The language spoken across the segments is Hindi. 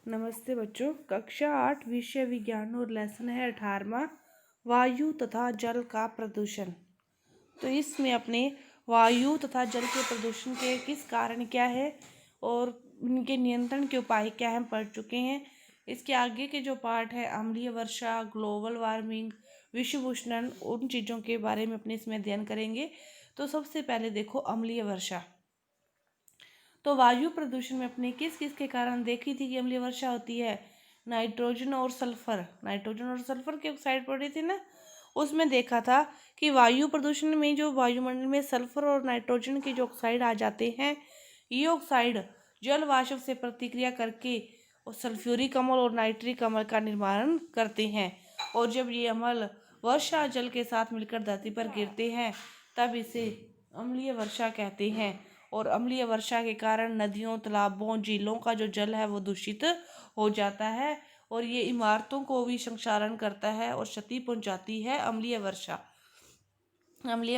नमस्ते बच्चों। कक्षा 8 विषय विज्ञान और लेसन है 18वां वायु तथा जल का प्रदूषण। तो इसमें अपने वायु तथा जल के प्रदूषण के किस कारण क्या है और उनके नियंत्रण के उपाय क्या हैं पढ़ चुके हैं। इसके आगे के जो पार्ट है अम्लीय वर्षा, ग्लोबल वार्मिंग, विश्व उष्णन, उन चीज़ों के बारे में अपने इसमें अध्ययन करेंगे। तो सबसे पहले देखो अम्लीय वर्षा। तो वायु प्रदूषण में अपने किस किस के कारण देखी थी कि अम्लीय वर्षा होती है। नाइट्रोजन और सल्फर के ऑक्साइड पड़ी थी ना, उसमें देखा था कि वायु प्रदूषण में जो वायुमंडल में सल्फर और नाइट्रोजन के जो ऑक्साइड आ जाते हैं, ये ऑक्साइड जल वाष्प से प्रतिक्रिया करके और सल्फ्यूरिक अम्ल और नाइट्रिक अम्ल का निर्माण करते हैं। और जब ये अम्ल वर्षा जल के साथ मिलकर धरती पर गिरते हैं तब इसे अम्लीय वर्षा कहते हैं। और अम्लीय वर्षा के कारण नदियों, तालाबों, झीलों का जो जल है वो दूषित हो जाता है और ये इमारतों को भी संक्षारण करता है और क्षति पहुंचाती है। अम्लीय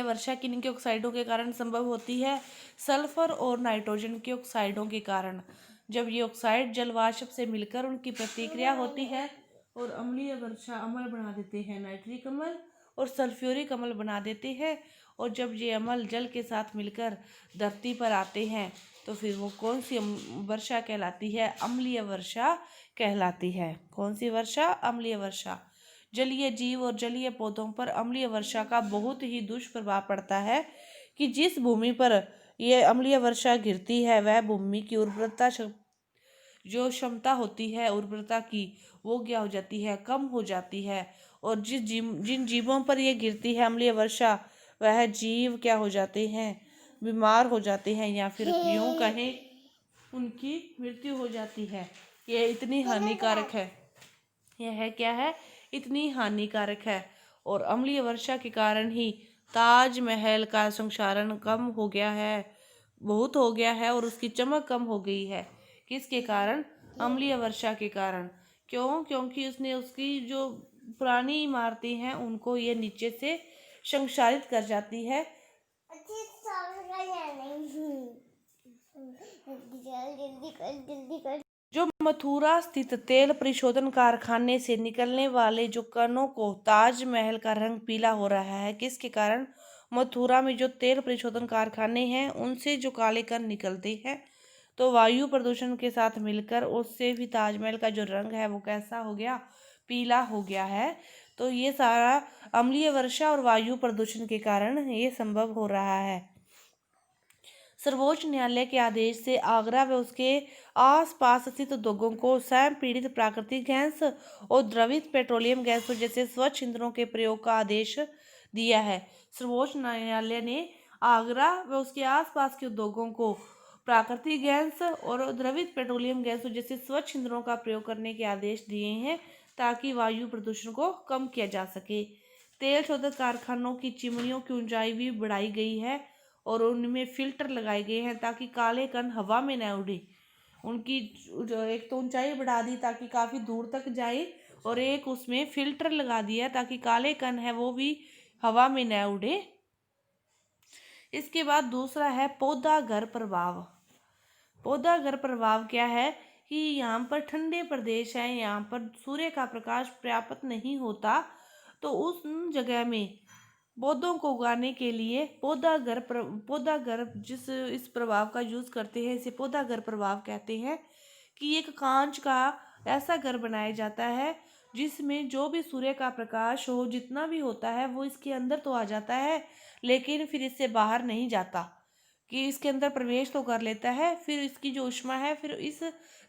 वर्षा किन के ऑक्साइडों के कारण संभव होती है? सल्फर और नाइट्रोजन के ऑक्साइडों के कारण। जब ये ऑक्साइड जल वाष्प से मिलकर उनकी प्रतिक्रिया होती है और अम्लीय वर्षा अम्ल बना देते हैं, नाइट्रिक अम्ल और सल्फ्यूरिक अम्ल बना देते हैं। और जब ये अम्ल जल के साथ मिलकर धरती पर आते हैं तो फिर वो कौन सी वर्षा कहलाती है? अम्लीय वर्षा कहलाती है। कौन सी वर्षा? अम्लीय वर्षा। जलीय जीव और जलीय पौधों पर अम्लीय वर्षा का बहुत ही दुष्प्रभाव पड़ता है कि जिस भूमि पर यह अम्लीय वर्षा गिरती है वह भूमि की उर्वरता जो क्षमता होती है उर्वरता की, वो क्या हो जाती है? कम हो जाती है। और जिन जीवों पर यह गिरती है अम्लीय वर्षा, वह जीव क्या हो जाते हैं? बीमार हो जाते हैं या फिर यूं कहें उनकी मृत्यु हो जाती है। यह इतनी हानिकारक है। यह है क्या है? इतनी हानिकारक है। और अम्लीय वर्षा के कारण ही ताजमहल का संक्षारण कम हो गया है, बहुत हो गया है और उसकी चमक कम हो गई है। किसके कारण? अम्लीय वर्षा के कारण। क्यों? क्योंकि उसने उसकी जो पुरानी इमारतें हैं उनको ये नीचे से संक्षारित कर जाती है। जो मथुरा स्थित तेल परिशोधन कारखाने से निकलने वाले जो कणों को ताजमहल का रंग पीला हो रहा है, किसके कारण? मथुरा में जो तेल परिशोधन कारखाने हैं उनसे जो काले कण निकलते हैं तो वायु प्रदूषण के साथ मिलकर उससे भी ताजमहल का जो रंग है वो कैसा हो गया? पीला हो गया है। तो ये सारा अम्लीय वर्षा और वायु प्रदूषण के कारण ये संभव हो रहा है। सर्वोच्च न्यायालय के आदेश से आगरा व उसके आसपास स्थित उद्योगों को स्वयं पीड़ित प्राकृतिक गैस और द्रवित पेट्रोलियम गैसों जैसे स्वच्छ ईंधनों के प्रयोग का आदेश दिया है। सर्वोच्च न्यायालय ने आगरा व उसके आसपास के उद्योगों को प्राकृतिक गैस और द्रवित पेट्रोलियम गैसों जैसे स्वच्छ ईंधनों का प्रयोग करने के आदेश दिए हैं ताकि वायु प्रदूषण को कम किया जा सके। तेल शोधक कारखानों की चिमनियों की ऊंचाई भी बढ़ाई गई है और उनमें फिल्टर लगाए गए हैं ताकि काले कण हवा में न उड़े। उनकी एक तो ऊंचाई बढ़ा दी ताकि काफ़ी दूर तक जाए और एक उसमें फिल्टर लगा दिया ताकि काले कण है वो भी हवा में न उड़े। इसके बाद दूसरा है पौधा घर प्रभाव। पौधा घर प्रभाव क्या है कि यहाँ पर ठंडे प्रदेश है, यहाँ पर सूर्य का प्रकाश पर्याप्त नहीं होता, तो उस जगह में पौधों को उगाने के लिए पौधा घर जिस इस प्रभाव का यूज़ करते हैं इसे पौधा घर प्रभाव कहते हैं। कि एक कांच का ऐसा घर बनाया जाता है जिसमें जो भी सूर्य का प्रकाश हो जितना भी होता है वो इसके अंदर तो आ जाता है लेकिन फिर इससे बाहर नहीं जाता, कि इसके अंदर प्रवेश तो कर लेता है, फिर इसकी जो ऊष्मा है फिर इस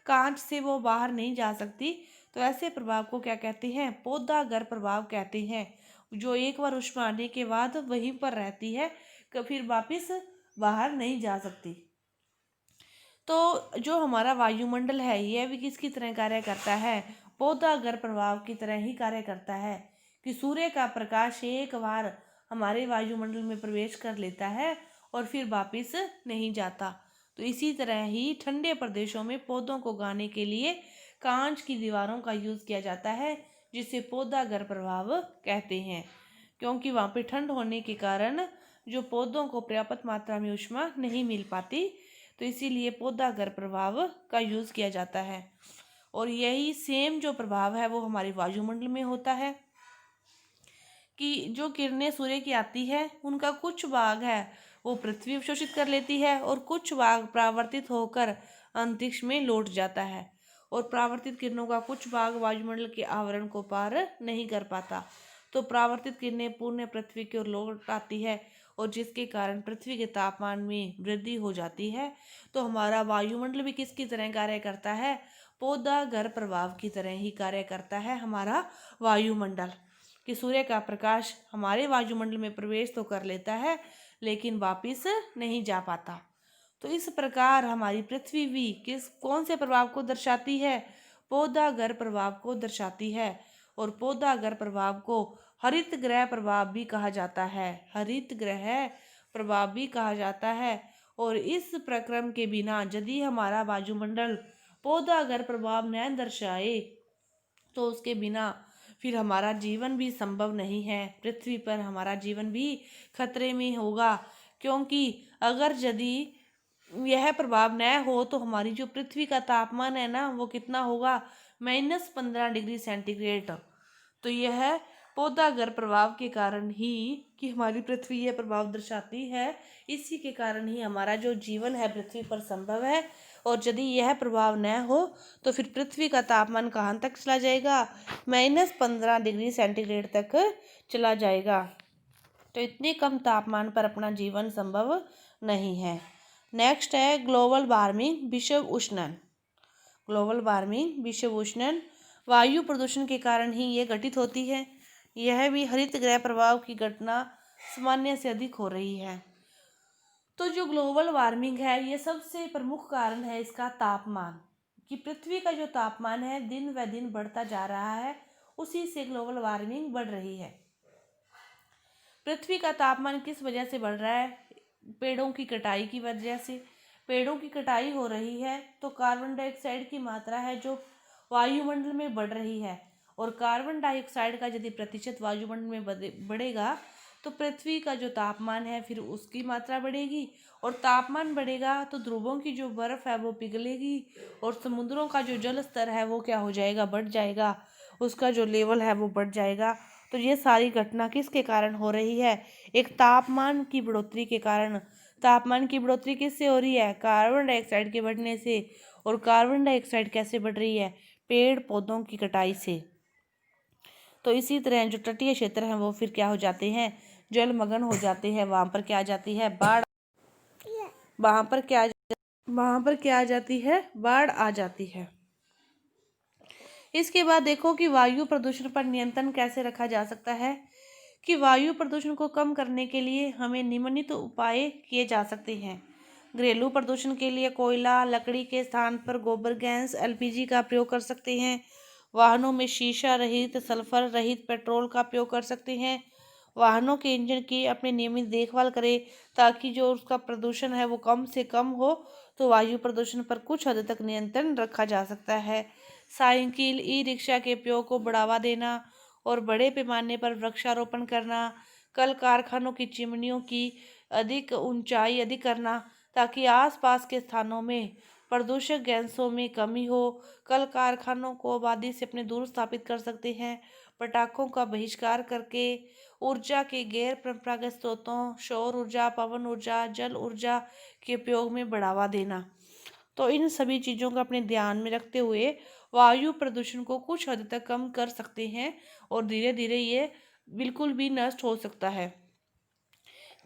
कांच से वो बाहर नहीं जा सकती। तो ऐसे प्रभाव को क्या कहते हैं? पौधा घर प्रभाव कहते हैं। जो एक बार ऊष्मा आने के बाद वहीं पर रहती है, फिर वापस बाहर नहीं जा सकती। तो जो हमारा वायुमंडल है यह भी किसकी तरह कार्य करता है? पौधा घर प्रभाव की तरह ही कार्य करता है कि सूर्य का प्रकाश एक बार हमारे वायुमंडल में प्रवेश कर लेता है और फिर वापस नहीं जाता। तो इसी तरह ही ठंडे प्रदेशों में पौधों को उगाने के लिए कांच की दीवारों का यूज़ किया जाता है जिसे पौधा घर प्रभाव कहते हैं, क्योंकि वहाँ पे ठंड होने के कारण जो पौधों को पर्याप्त मात्रा में ऊष्मा नहीं मिल पाती, तो इसीलिए पौधा घर प्रभाव का यूज़ किया जाता है। और यही सेम जो प्रभाव है वो हमारे वायुमंडल में होता है कि जो किरणें सूर्य की आती है उनका कुछ भाग है वो पृथ्वी अवशोषित कर लेती है और कुछ भाग परावर्तित होकर अंतरिक्ष में लौट जाता है, और परावर्तित किरणों का कुछ भाग वायुमंडल के आवरण को पार नहीं कर पाता। तो परावर्तित किरणें पुनः पृथ्वी की ओर लौट आती है और जिसके कारण पृथ्वी के तापमान में वृद्धि हो जाती है। तो हमारा वायुमंडल भी किसकी तरह कार्य करता है? पौधा घर प्रभाव की तरह ही कार्य करता है हमारा वायुमंडल, कि सूर्य का प्रकाश हमारे वायुमंडल में प्रवेश तो कर लेता है लेकिन वापस नहीं जा पाता। तो इस प्रकार हमारी पृथ्वी भी कौन से प्रभाव को दर्शाती है? पौधा घर प्रभाव को दर्शाती है। और पौधा घर प्रभाव को हरित ग्रह प्रभाव भी कहा जाता है, हरित ग्रह प्रभाव भी कहा जाता है। और इस प्रक्रम के बिना यदि हमारा वायुमंडल पौधा घर प्रभाव न दर्शाए तो उसके बिना फिर हमारा जीवन भी संभव नहीं है, पृथ्वी पर हमारा जीवन भी खतरे में होगा। क्योंकि अगर यदि यह प्रभाव न हो तो हमारी जो पृथ्वी का तापमान है ना वो कितना होगा? -15 डिग्री सेंटीग्रेड। तो यह पौधा घर प्रभाव के कारण ही कि हमारी पृथ्वी यह प्रभाव दर्शाती है, इसी के कारण ही हमारा जो जीवन है पृथ्वी पर संभव है। और यदि यह प्रभाव न हो तो फिर पृथ्वी का तापमान कहाँ तक चला जाएगा? -15 डिग्री सेंटीग्रेड तक चला जाएगा। तो इतने कम तापमान पर अपना जीवन संभव नहीं है। नेक्स्ट है ग्लोबल वार्मिंग, विश्व उष्णन। ग्लोबल वार्मिंग, विश्व उष्णन वायु प्रदूषण के कारण ही ये घटित होती है। यह भी हरित गृह प्रभाव की घटना सामान्य से अधिक हो रही है। तो जो ग्लोबल वार्मिंग है ये सबसे प्रमुख कारण है इसका तापमान, कि पृथ्वी का जो तापमान है दिन व दिन बढ़ता जा रहा है, उसी से ग्लोबल वार्मिंग बढ़ रही है। पृथ्वी का तापमान किस वजह से बढ़ रहा है? पेड़ों की कटाई की वजह से। पेड़ों की कटाई हो रही है तो कार्बन डाइऑक्साइड की मात्रा है जो वायुमंडल में बढ़ रही है, और कार्बन डाइऑक्साइड का यदि प्रतिशत वायुमंडल में बढ़ेगा तो पृथ्वी का जो तापमान है फिर उसकी मात्रा बढ़ेगी, और तापमान बढ़ेगा तो ध्रुवों की जो बर्फ है वो पिघलेगी, और समुद्रों का जो जल स्तर है वो क्या हो जाएगा? बढ़ जाएगा, उसका जो लेवल है वो बढ़ जाएगा। तो ये सारी घटना किसके कारण हो रही है? एक तापमान की बढ़ोतरी के कारण। तापमान की बढ़ोतरी किससे हो रही है? कार्बन डाइऑक्साइड के बढ़ने से। और कार्बन डाइऑक्साइड कैसे बढ़ रही है? पेड़ पौधों की कटाई से। तो इसी तरह जो तटीय क्षेत्र हैं वो फिर क्या हो जाते हैं? जलमग्न हो जाते हैं। वहाँ पर क्या आ जाती है? बाढ़। वहाँ पर क्या आ जाती है? बाढ़ आ जाती है। इसके बाद देखो कि वायु प्रदूषण पर नियंत्रण कैसे रखा जा सकता है। कि वायु प्रदूषण को कम करने के लिए हमें निम्नलिखित उपाय किए जा सकते हैं। घरेलू प्रदूषण के लिए कोयला, लकड़ी के स्थान पर गोबर गैस, एलपीजी का प्रयोग कर सकते हैं। वाहनों में शीशा रहित, सल्फर रहित पेट्रोल का प्रयोग कर सकते हैं। वाहनों के इंजन की अपनी नियमित देखभाल करें ताकि जो उसका प्रदूषण है वो कम से कम हो। तो वायु प्रदूषण पर कुछ हद तक नियंत्रण रखा जा सकता है। साइकिल, ई रिक्शा के उपयोग को बढ़ावा देना और बड़े पैमाने पर वृक्षारोपण करना। कल कारखानों की चिमनियों की अधिक ऊंचाई अधिक करना ताकि आसपास के स्थानों में प्रदूषक गैसों में कमी हो। कल कारखानों को आबादी से अपने दूर स्थापित कर सकते हैं। पटाखों का बहिष्कार करके ऊर्जा के गैर परंपरागत स्रोतों, सौर ऊर्जा, पवन ऊर्जा, जल ऊर्जा के उपयोग में बढ़ावा देना। तो इन सभी चीज़ों को अपने ध्यान में रखते हुए वायु प्रदूषण को कुछ हद तक कम कर सकते हैं, और धीरे धीरे ये बिल्कुल भी नष्ट हो सकता है।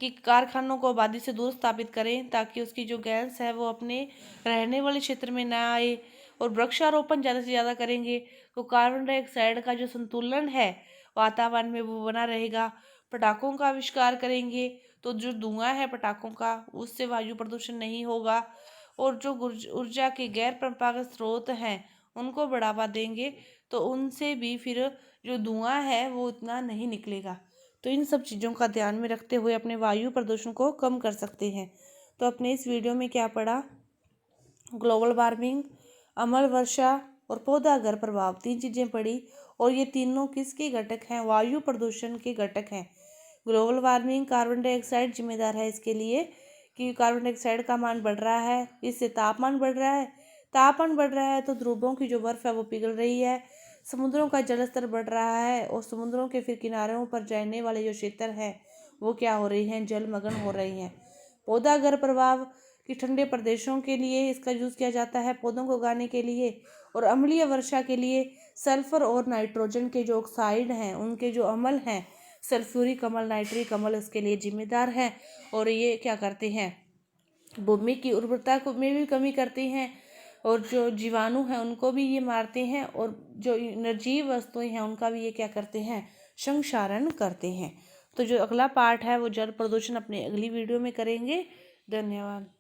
कि कारखानों को आबादी से दूर स्थापित करें ताकि उसकी जो गैस है वो अपने रहने वाले क्षेत्र में ना आए, और वृक्षारोपण ज़्यादा से ज़्यादा करेंगे तो कार्बन डाइऑक्साइड का जो संतुलन है वातावरण में वो बना रहेगा। पटाखों का आविष्कार करेंगे तो जो धुआं है पटाखों का उससे वायु प्रदूषण नहीं होगा, और जो ऊर्जा के गैर परंपरागत स्रोत हैं उनको बढ़ावा देंगे तो उनसे भी फिर जो धुआं है वो उतना नहीं निकलेगा। तो इन सब चीज़ों का ध्यान में रखते हुए अपने वायु प्रदूषण को कम कर सकते हैं। तो अपने इस वीडियो में क्या पढ़ा? ग्लोबल वार्मिंग, अम्ल वर्षा और पौधा घर प्रभाव, 3 चीज़ें पढ़ी, और ये तीनों किसके घटक हैं? वायु प्रदूषण के घटक हैं। ग्लोबल वार्मिंग, कार्बन डाइऑक्साइड जिम्मेदार है इसके लिए कि कार्बन डाइऑक्साइड का मान बढ़ रहा है, इससे तापमान बढ़ रहा है। तापमान बढ़ रहा है तो ध्रुवों की जो बर्फ़ है वो पिघल रही है, समुद्रों का जल स्तर बढ़ रहा है और समुद्रों के फिर किनारों पर रहने वाले जो क्षेत्र हैं वो क्या हो रही हैं, जलमग्न हो रही हैं। पौधा घर प्रभाव कि ठंडे प्रदेशों के लिए इसका यूज़ किया जाता है पौधों को उगाने के लिए, और अम्लीय वर्षा के लिए सल्फर और नाइट्रोजन के जो ऑक्साइड हैं उनके जो अम्ल हैं, सल्फ्यूरिक अम्ल, नाइट्रिक अम्ल इसके लिए जिम्मेदार हैं, और ये क्या करते हैं, भूमि की उर्वरता को में भी कमी करते हैं, और जो जीवाणु हैं उनको भी ये मारते हैं, और जो निर्जीव वस्तुएं हैं उनका भी ये क्या करते हैं, संक्षारण करते हैं। तो जो अगला पार्ट है वो जल प्रदूषण अपनी अगली वीडियो में करेंगे। धन्यवाद।